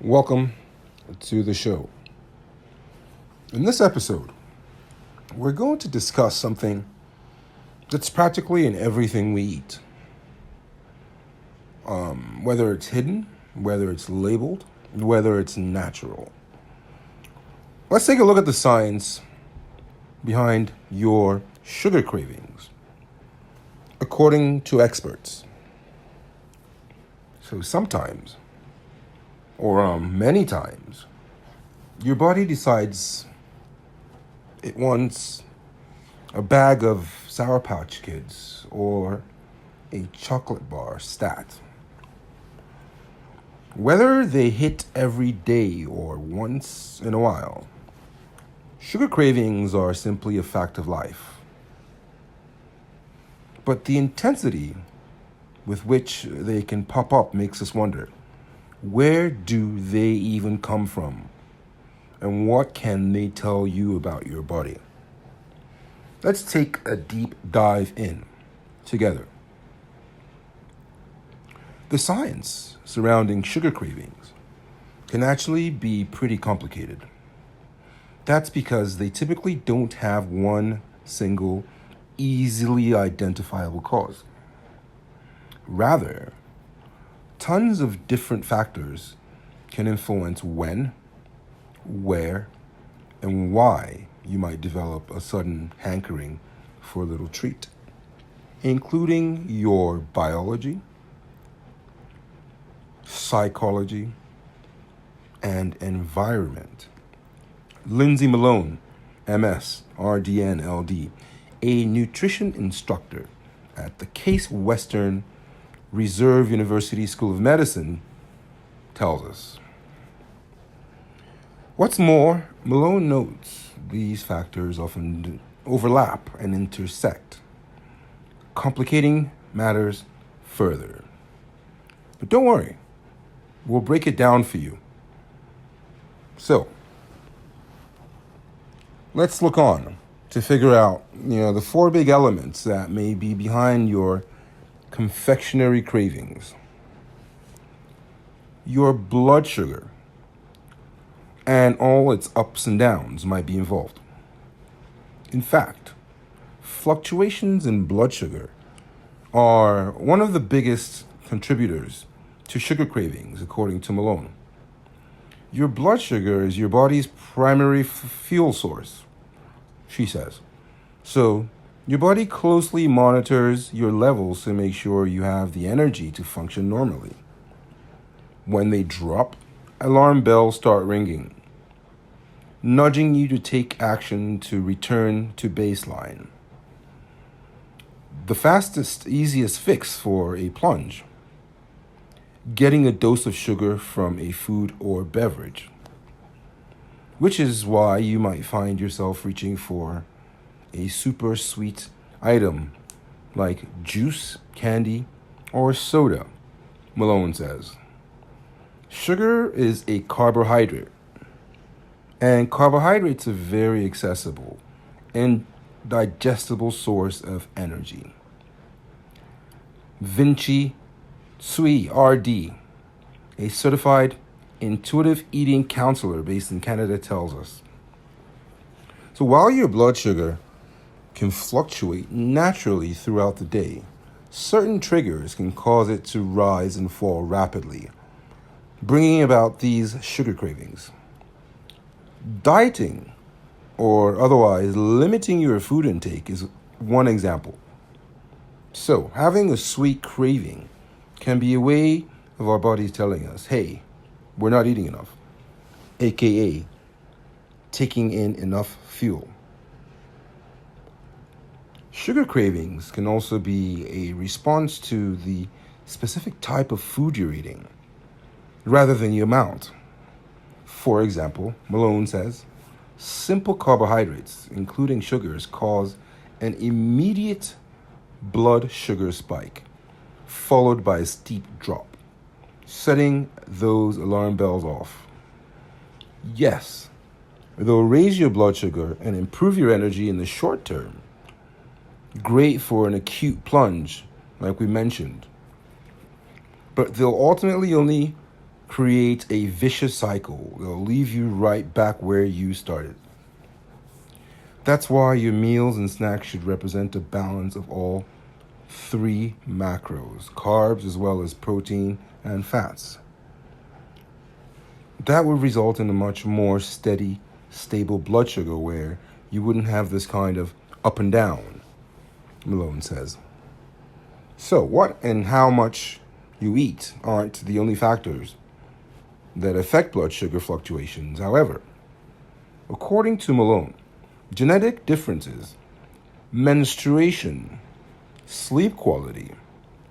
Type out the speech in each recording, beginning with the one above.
Welcome to the show. In this episode, we're going to discuss something that's practically in everything we eat. Whether it's hidden, whether it's labeled, whether it's natural. Let's take a look at the science behind your sugar cravings, according to experts. So sometimes, or many times, your body decides it wants a bag of Sour Patch Kids or a chocolate bar stat. Whether they hit every day or once in a while, sugar cravings are simply a fact of life. But the intensity with which they can pop up makes us wonder, where do they even come from? And what can they tell you about your body? Let's take a deep dive in together. The science surrounding sugar cravings can actually be pretty complicated. That's because they typically don't have one single, easily identifiable cause. Rather, tons of different factors can influence when, where, and why you might develop a sudden hankering for a little treat, including your biology, psychology, and environment. Lindsay Malone, MS, RDN, LD, a nutrition instructor at the Case Western Reserve University School of Medicine, tells us. What's more, Malone notes these factors often overlap and intersect, complicating matters further. But don't worry, we'll break it down for you. So, let's look on to figure out, the four big elements that may be behind your confectionery cravings. Your blood sugar and all its ups and downs might be involved. In fact, fluctuations in blood sugar are one of the biggest contributors to sugar cravings, according to Malone. Your blood sugar is your body's primary fuel source, she says. So, your body closely monitors your levels to make sure you have the energy to function normally. When they drop, alarm bells start ringing, nudging you to take action to return to baseline. The fastest, easiest fix for a plunge: getting a dose of sugar from a food or beverage, which is why you might find yourself reaching for a super sweet item like juice, candy, or soda, Malone says. Sugar is a carbohydrate, and carbohydrates are very accessible and digestible source of energy. Vinci Tsui, RD, a certified intuitive eating counselor based in Canada, tells us. So while your blood sugar can fluctuate naturally throughout the day, certain triggers can cause it to rise and fall rapidly, bringing about these sugar cravings. Dieting, or otherwise limiting your food intake, is one example. So, having a sweet craving can be a way of our bodies telling us, hey, we're not eating enough, aka taking in enough fuel. Sugar cravings can also be a response to the specific type of food you're eating, rather than the amount. For example, Malone says, simple carbohydrates, including sugars, cause an immediate blood sugar spike, followed by a steep drop, setting those alarm bells off. Yes, they'll raise your blood sugar and improve your energy in the short term. Great for an acute plunge, like we mentioned. But they'll ultimately only create a vicious cycle. They'll leave you right back where you started. That's why your meals and snacks should represent a balance of all three macros, carbs as well as protein and fats. That would result in a much more steady, stable blood sugar where you wouldn't have this kind of up and down, Malone says. So, what and how much you eat aren't the only factors that affect blood sugar fluctuations. However, according to Malone, genetic differences, menstruation, sleep quality,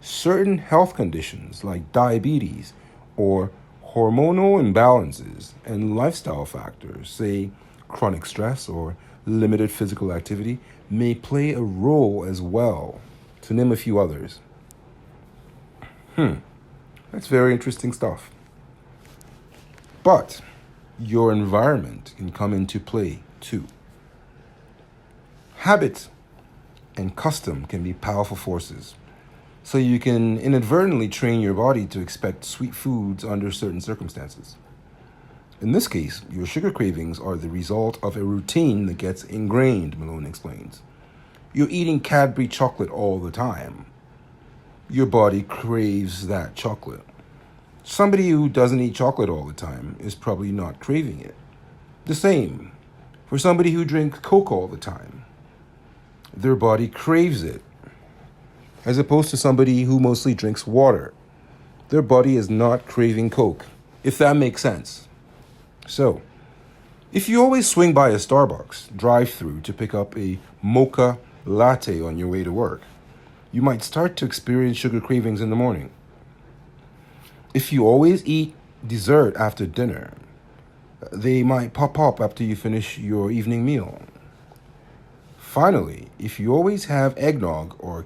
certain health conditions like diabetes or hormonal imbalances, and lifestyle factors, say chronic stress or limited physical activity, may play a role as well, to name a few others. That's very interesting stuff. But your environment can come into play too. Habit and custom can be powerful forces. So you can inadvertently train your body to expect sweet foods under certain circumstances. In this case, your sugar cravings are the result of a routine that gets ingrained, Malone explains. You're eating Cadbury chocolate all the time. Your body craves that chocolate. Somebody who doesn't eat chocolate all the time is probably not craving it. The same for somebody who drinks Coke all the time. Their body craves it, as opposed to somebody who mostly drinks water. Their body is not craving Coke, if that makes sense. So, if you always swing by a Starbucks drive-thru to pick up a mocha latte on your way to work, you might start to experience sugar cravings in the morning. If you always eat dessert after dinner, they might pop up after you finish your evening meal. Finally, if you always have eggnog or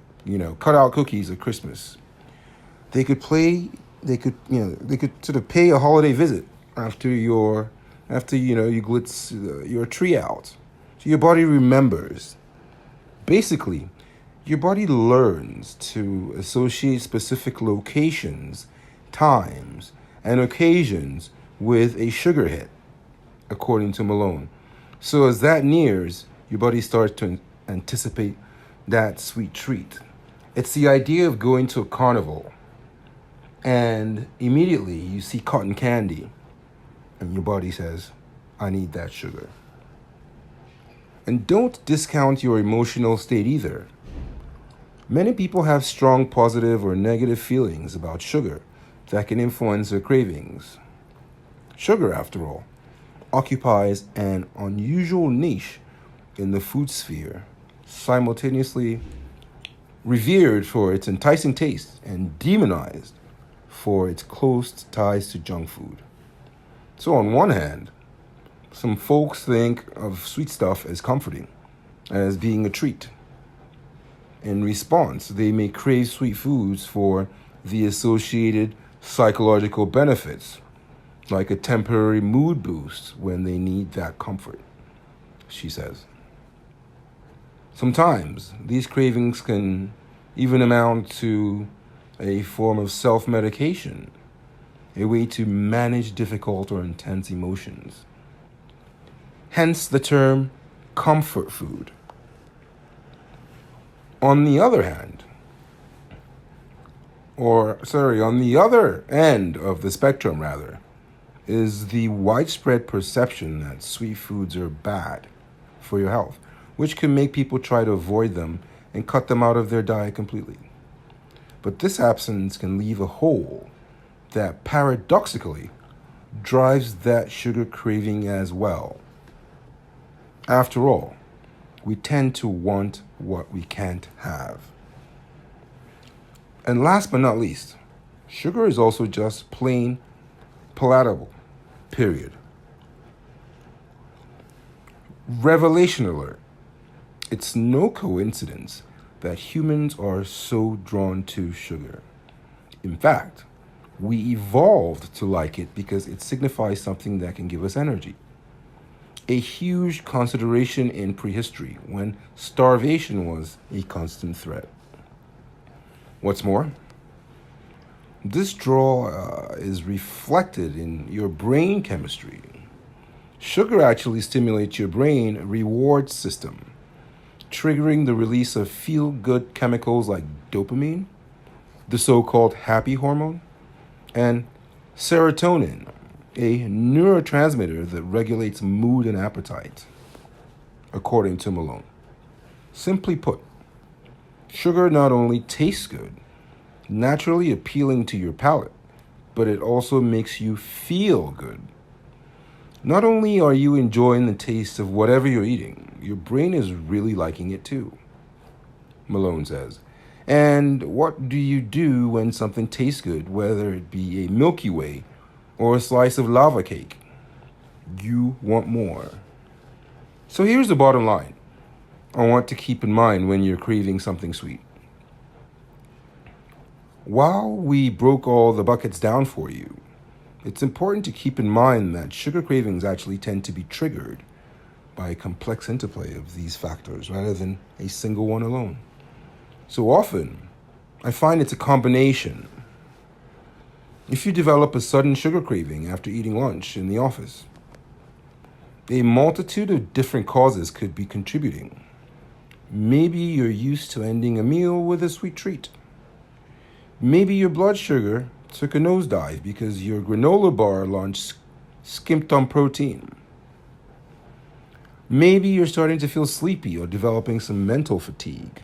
cut out cookies at Christmas, they could sort of pay a holiday visit after you glitz your tree out. So your body remembers. Basically, your body learns to associate specific locations, times, and occasions with a sugar hit, according to Malone. So as that nears, your body starts to anticipate that sweet treat. It's the idea of going to a carnival and immediately you see cotton candy and your body says, I need that sugar. And don't discount your emotional state either. Many people have strong positive or negative feelings about sugar that can influence their cravings. Sugar, after all, occupies an unusual niche in the food sphere, simultaneously revered for its enticing taste and demonized for its close ties to junk food. So on one hand, some folks think of sweet stuff as comforting, as being a treat. In response, they may crave sweet foods for the associated psychological benefits, like a temporary mood boost when they need that comfort, she says. Sometimes these cravings can even amount to a form of self-medication, a way to manage difficult or intense emotions. Hence the term comfort food. On the other end of the spectrum, is the widespread perception that sweet foods are bad for your health, which can make people try to avoid them and cut them out of their diet completely. But this absence can leave a hole that paradoxically drives that sugar craving as well. After all, we tend to want what we can't have. And last but not least, sugar is also just plain palatable, period. Revelation alert. It's no coincidence that humans are so drawn to sugar. In fact, we evolved to like it because it signifies something that can give us energy. A huge consideration in prehistory when starvation was a constant threat. What's more, This draw is reflected in your brain chemistry. Sugar actually stimulates your brain reward system, triggering the release of feel-good chemicals like dopamine, the so-called happy hormone, and serotonin, a neurotransmitter that regulates mood and appetite, according to Malone. Simply put, sugar not only tastes good, naturally appealing to your palate, but it also makes you feel good. Not only are you enjoying the taste of whatever you're eating, your brain is really liking it too, Malone says. And what do you do when something tastes good, whether it be a Milky Way or a slice of lava cake? You want more. So here's the bottom line I want to keep in mind when you're craving something sweet. While we broke all the buckets down for you, it's important to keep in mind that sugar cravings actually tend to be triggered by a complex interplay of these factors rather than a single one alone. So often, I find it's a combination. If you develop a sudden sugar craving after eating lunch in the office, a multitude of different causes could be contributing. Maybe you're used to ending a meal with a sweet treat. Maybe your blood sugar took a nosedive because your granola bar lunch skimped on protein. Maybe you're starting to feel sleepy or developing some mental fatigue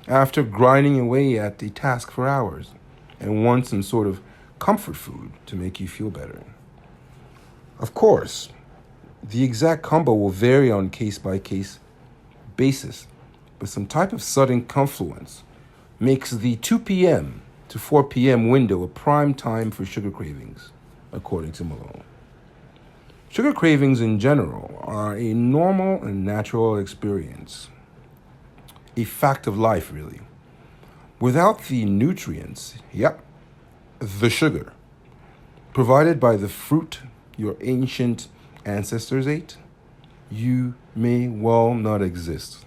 after grinding away at the task for hours and want some sort of comfort food to make you feel better. Of course, the exact combo will vary on case-by-case basis, but some type of sudden confluence makes the 2 p.m. to 4 p.m. window a prime time for sugar cravings, according to Malone. Sugar cravings in general are a normal and natural experience, a fact of life, really. Without the nutrients, the sugar, provided by the fruit your ancient ancestors ate, you may well not exist.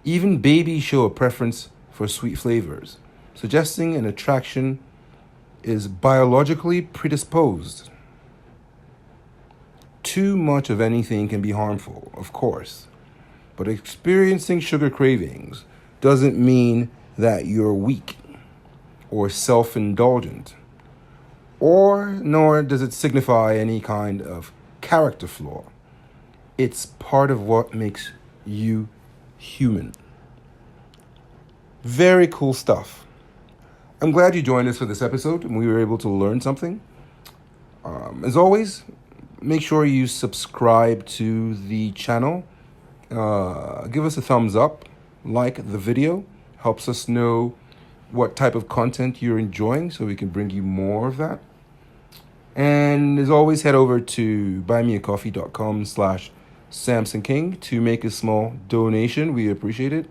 Even babies show a preference for sweet flavors, suggesting an attraction is biologically predisposed. Too much of anything can be harmful, of course, but experiencing sugar cravings doesn't mean that you're weak or self-indulgent, nor does it signify any kind of character flaw. It's part of what makes you human. Very cool stuff. I'm glad you joined us for this episode and we were able to learn something. As always, make sure you subscribe to the channel. Give us a thumbs up, like the video, helps us know what type of content you're enjoying so we can bring you more of that. And as always, head over to buymeacoffee.com/Samson King to make a small donation. We appreciate it.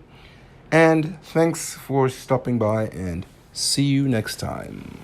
And thanks for stopping by and see you next time.